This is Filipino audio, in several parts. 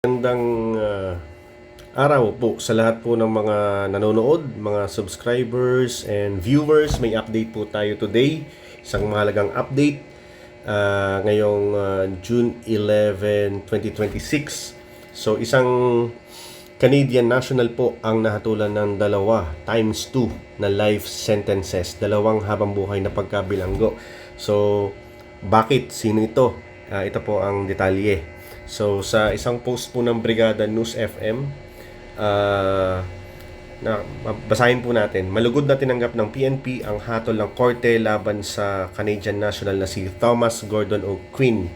Magandang araw po sa lahat po ng mga nanonood, mga subscribers and viewers. May update po tayo today. Isang mahalagang update ngayong June 11, 2026. So isang Canadian national po ang nahatulan ng dalawa times 2 na life sentences. Dalawang habang buhay na pagkabilanggo. So bakit? Sino ito? Ito po ang detalye. So sa isang post po ng Brigada News FM, basahin po natin. Malugod na tinanggap ng PNP ang hatol ng korte laban sa Canadian national na si Thomas Gordon O'Quinn,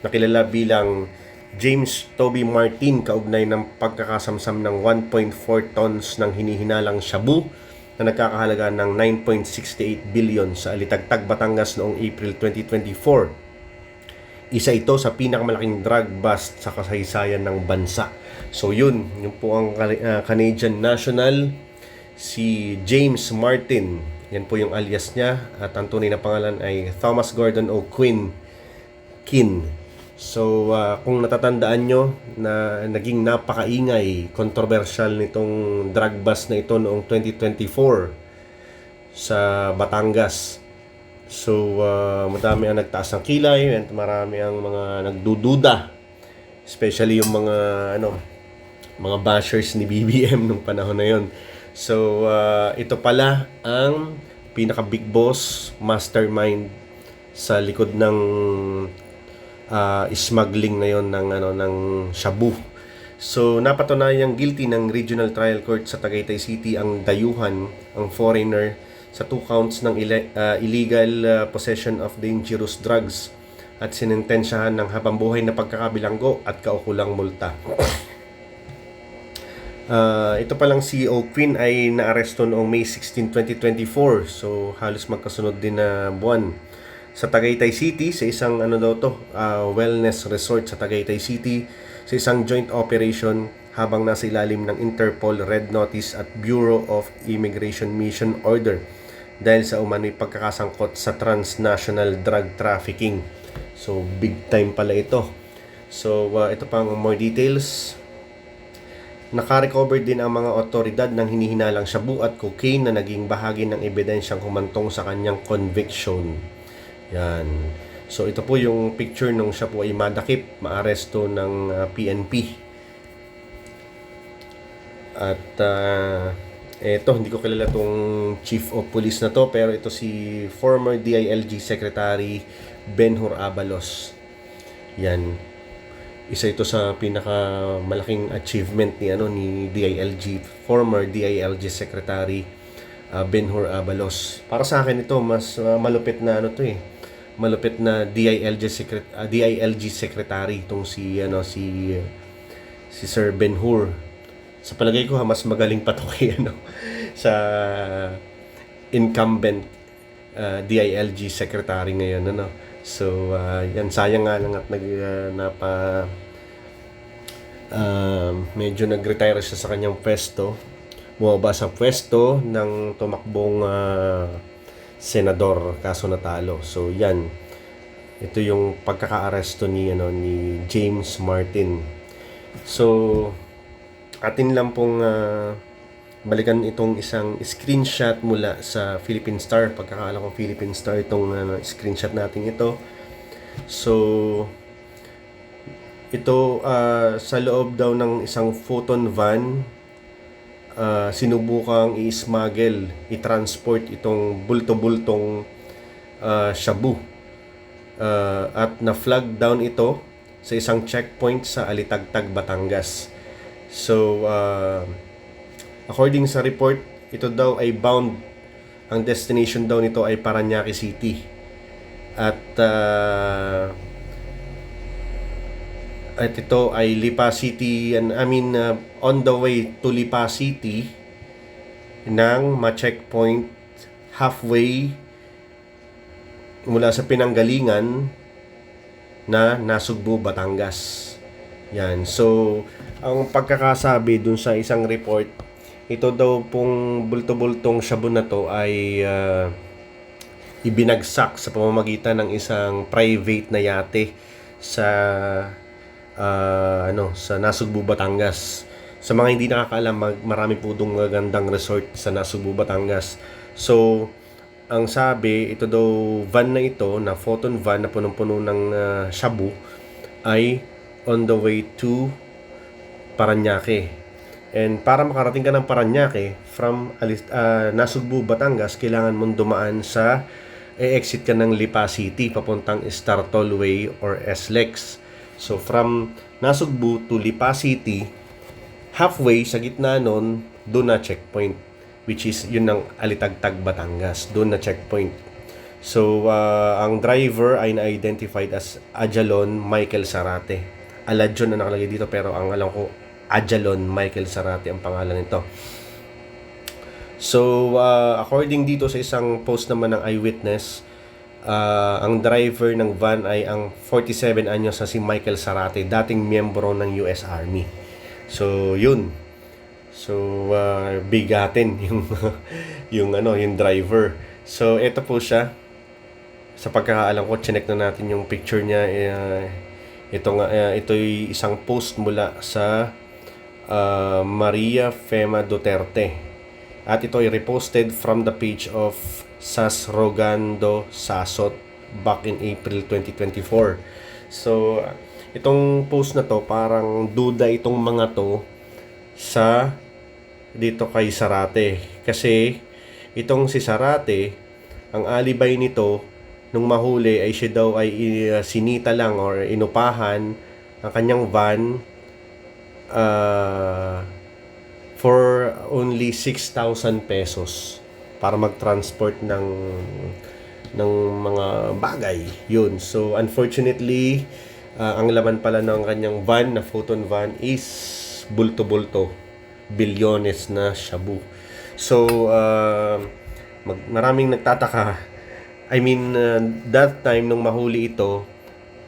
nakilala bilang James Toby Martin, kaugnay ng pagkakasamsam ng 1.4 tons ng hinihinalang shabu na nagkakahalaga ng 9.68 billion sa Alitagtag, Batangas noong April 2024. Isa ito sa pinakamalaking drug bust sa kasaysayan ng bansa. So yun po ang Canadian national, si James Martin. Yan po yung alias niya at ang tunay na pangalan ay Thomas Gordon O'Quinn Kin. So kung natatandaan nyo na naging napakaingay, kontrobersyal nitong drug bust na ito noong 2024 sa Batangas. So madami ang nagtaas ng kilay at marami ang mga nagdududa, especially yung mga bashers ni BBM nung panahon na yon. So ito pala ang pinaka big boss, mastermind sa likod ng smuggling na yon ng shabu. So napatunayang guilty ng Regional Trial Court sa Tagaytay City ang dayuhan, ang foreigner, sa 2 counts ng illegal possession of dangerous drugs at sinintensyahan ng habambuhay na pagkakabilanggo at kaukulang multa. Ito palang si O'Quinn ay naaresto noong May 16, 2024. So halos magkasunod din na buwan sa Tagaytay City, sa isang wellness resort sa Tagaytay City, sa isang joint operation habang nasa ilalim ng Interpol Red Notice at Bureau of Immigration Mission Order dahil sa umano'y pagkakasangkot sa transnational drug trafficking. So big time pala ito. So ito pang more details. Nakarecover din ang mga otoridad ng hinihinalang shabu at cocaine na naging bahagi ng ebidensyang humantong sa kanyang conviction. Yan. So ito po yung picture nung siya po ay madakip, maaresto ng PNP. At ito, hindi ko kilala tong chief of police na to, pero ito si former DILG Secretary Benhur Abalos. Yan. Isa ito sa pinakamalaking achievement ni DILG, former DILG Secretary Benhur Abalos. Para sa akin ito mas malupit na malupit na DILG Secretary itong si Sir Benhur. Sa palagay ko mas magaling pa to kay sa incumbent DILG secretary ngayon So yan, sayang nga lang at medyo nag-retire siya sa kanyang pwesto. Bumaba sa pwesto ng tumakbong senador kaso natalo. So yan. Ito yung pagkaka-aresto ni James Martin. So atin lang pong balikan itong isang screenshot mula sa Philippine Star. Pagkakaalam ko Philippine Star itong screenshot natin ito. So ito sa loob daw ng isang photon van, sinubukang i-smuggle, i-transport itong bulto-bultong shabu. At na-flag down ito sa isang checkpoint sa Alitagtag, Batangas. So, according sa report, ito daw ay bound, ang destination daw nito ay Parañaque City. At ito ay Lipa City, on the way to Lipa City nang ma-checkpoint halfway mula sa pinanggalingan na Nasugbu, Batangas. Yan. So, ang pagkakasabi dun sa isang report, ito daw pong bulto-bultong shabu na to ay ibinagsak sa pamamagitan ng isang private na yate sa sa Nasugbu, Batangas. Sa mga hindi nakakaalam, marami po dong magandang resort sa Nasugbu, Batangas. So, ang sabi, ito daw van na ito, na photon van na punong-puno ng shabu, ay on the way to Paranaque. And para makarating ka ng Paranaque from Nasugbu, Batangas, kailangan mong dumaan sa exit ka ng Lipa City papuntang Star Tollway or SLEX. So from Nasugbu to Lipa City, halfway sa gitna nun, doon na checkpoint, which is yun ng Alitagtag, Batangas. Doon na checkpoint. So ang driver ay na-identified as Ajalon Michael Sarate. Aladjon na nakalagay dito, pero ang alam ko Ajalon Michael Sarate ang pangalan nito. So according dito sa isang post naman ng eyewitness, ang driver ng van ay ang 47 anyos na si Michael Sarate, dating miyembro ng US Army. So yun. So bigatin yung yung driver. So ito po siya. Sa pagkakaalam ko, chinek na natin yung picture niya. Ito'y isang post mula sa Maria Fema Duterte. At ito ay reposted from the page of Sas Rogando Sasot back in April 2024. So, itong post na to, parang duda itong mga to sa dito kay Sarate. Kasi, itong si Sarate, ang alibay nito, nung mahuli ay siya daw ay sinita lang or inupahan ang kanyang van for only 6,000 pesos para mag-transport ng mga bagay. Yun. So, unfortunately, ang laman pala ng kanyang van, na photon van, is bulto-bulto. Bilyones na shabu. So, maraming nagtataka. I mean, that time nung mahuli ito,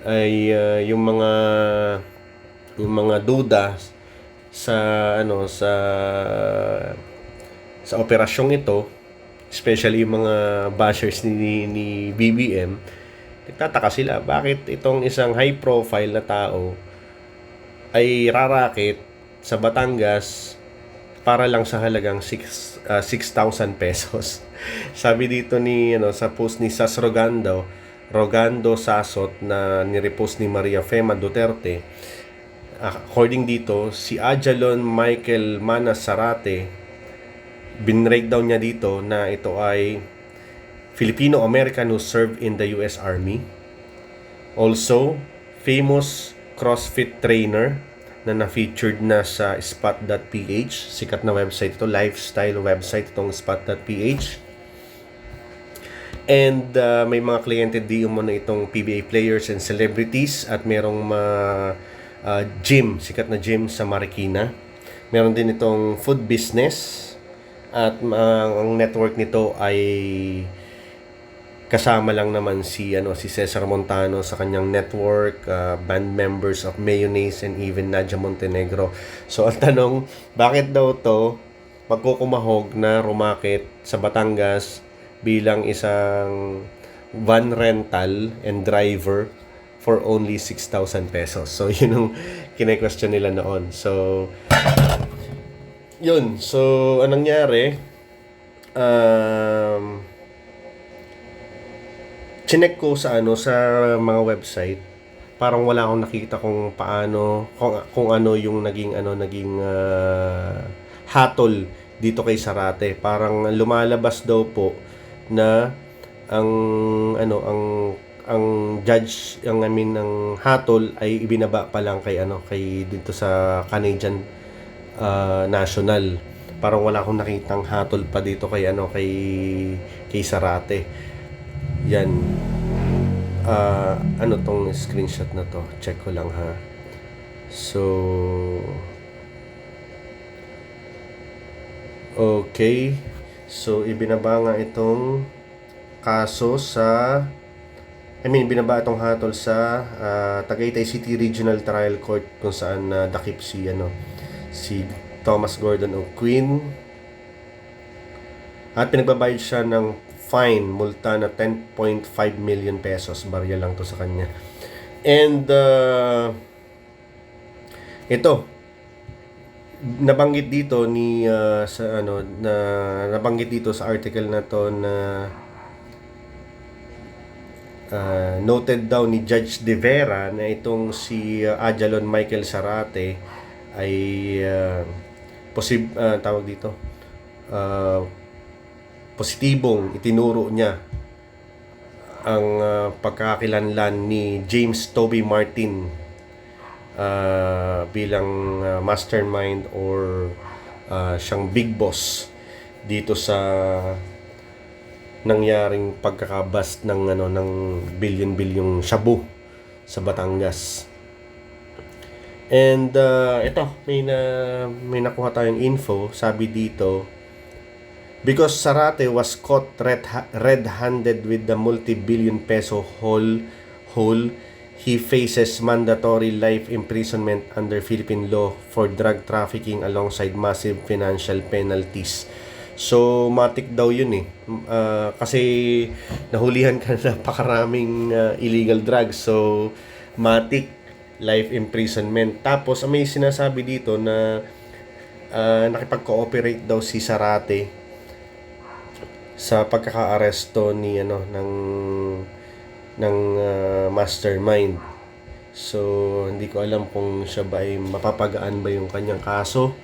ay yung mga duda sa sa operasyong ito, especially yung mga bashers ni BBM, nagtataka sila bakit itong isang high profile na tao ay rarakit sa Batangas para lang sa halagang 6,000 pesos. Sabi dito sa post ni Sas Rogando Sasot na nirepost ni Maria Fema Duterte, according dito, si Ajalon Michael Manas Sarate, binreakdown niya dito na ito ay Filipino-American who served in the US Army. Also, famous CrossFit trainer na na-featured na sa spot.ph. Sikat na website ito, lifestyle website itong spot.ph. And may mga kliyente di mo na itong PBA players and celebrities, at merong gym, sikat na gym sa Marikina. Meron din itong food business, at ang network nito ay kasama lang naman si Cesar Montano sa kanyang network, band members of Mayonnaise and even Nadia Montenegro. So ang tanong, bakit daw to magkukumahog na rumakit sa Batangas bilang isang van rental and driver for only 6,000 pesos. So, yun ang kine-question nila noon. So, yun. So, anong nangyari? Chinek ko sa mga website. Parang wala akong nakita kung paano, kung ano yung naging hatol dito kay Sarate. Parang lumalabas daw po na ang judge, ang hatol ay ibinaba pa lang kay dito sa Canadian National. Parang wala akong nakitang hatol pa dito kay Sarate. Yan. Tong screenshot na to? Check ko lang ha. So, okay. So, ibinaba nga itong kaso sa binaba itong hatol sa Tagaytay City Regional Trial Court, kung saan dakip si Thomas Gordon O'Quinn, at pinagbabayad siya ng fine, multa na 10.5 million pesos. Barya lang to sa kanya. And Ito, nabanggit dito ni sa ano na nabanggit dito sa article na to na noted daw ni Judge De Vera na itong si Ajalon Michael Zarate ay tawag dito positibong itinuro niya ang pagkakakilanlan ni James Toby Martin bilang mastermind or siyang big boss dito sa nangyaring pagkakabust ng ng bilyon-bilyong shabu sa Batangas. And ito may nakuha tayong info, sabi dito, because Zarate was caught red-handed with the multi-billion peso haul, he faces mandatory life imprisonment under Philippine law for drug trafficking alongside massive financial penalties. So, matik daw yun kasi nahulihan ka na napakaraming illegal drugs. So, matik, life imprisonment. Tapos, may sinasabi dito na nakipag-cooperate daw si Zarate sa pagkaka-aresto ni ng mastermind. So, hindi ko alam kung siya ba ay mapapagaan ba yung kanyang kaso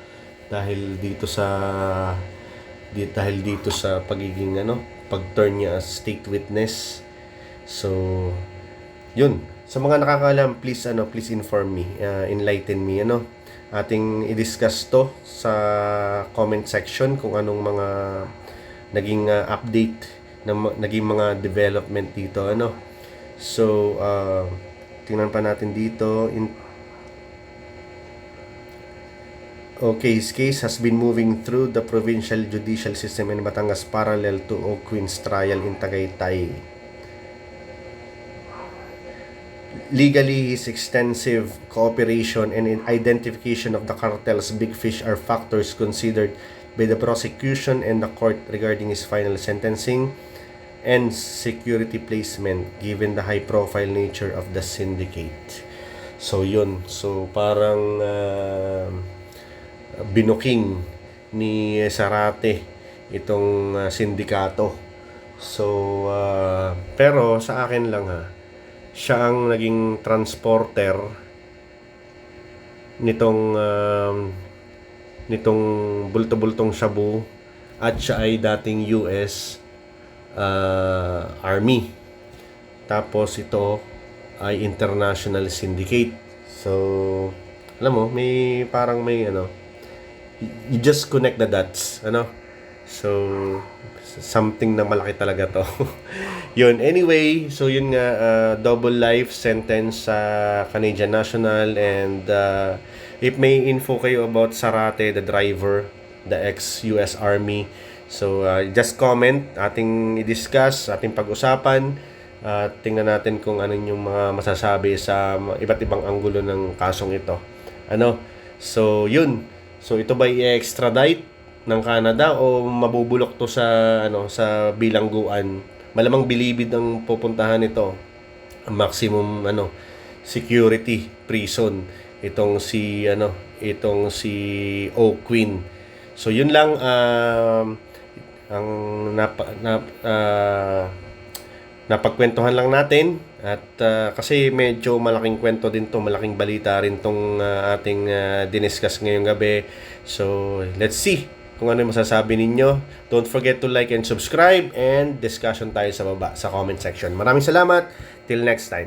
dahil dito sa pagiging pag-turn niya as state witness. So, yun. Sa mga nakakaalam, please inform me, enlighten me, ating i-discuss to sa comment section kung anong mga naging update naging mga development dito, So, tingnan pa natin dito. Case has been moving through the provincial judicial system in Batangas parallel to O'Quinn's trial in Tagaytay. Legally, his extensive cooperation and identification of the cartel's big fish are factors considered by the prosecution and the court regarding his final sentencing and security placement given the high-profile nature of the syndicate. So, yun. So, parang binuking ni Zarate itong sindikato. So, pero sa akin lang siya ang naging transporter nitong bulto-bultong shabu at siya ay dating US Army. Tapos ito ay international syndicate. So, alam mo, may you just connect the dots, So, something na malaki talaga to. Yun, anyway, so yun nga, double life sentence sa Canadian National. And if may info kayo about Zarate, the driver, the ex-US Army, so just comment, ating i-discuss, ating pag-usapan. Tingnan natin kung ano yung mga masasabi sa iba't ibang anggulo ng kasong ito. So, yun. So, ito ba i-extradite ng Canada o mabubulok to sa sa bilangguan? Malamang bilibid ang pupuntahan nito. Maximum security prison itong si O'Quinn. So, yun lang ang napagkwentuhan lang natin. At kasi medyo malaking kwento din to, malaking balita rin tong ating diniscuss ngayong gabi. So, let's see kung ano yung masasabi ninyo. Don't forget to like and subscribe, and discussion tayo sa baba sa comment section. Maraming salamat. Till next time.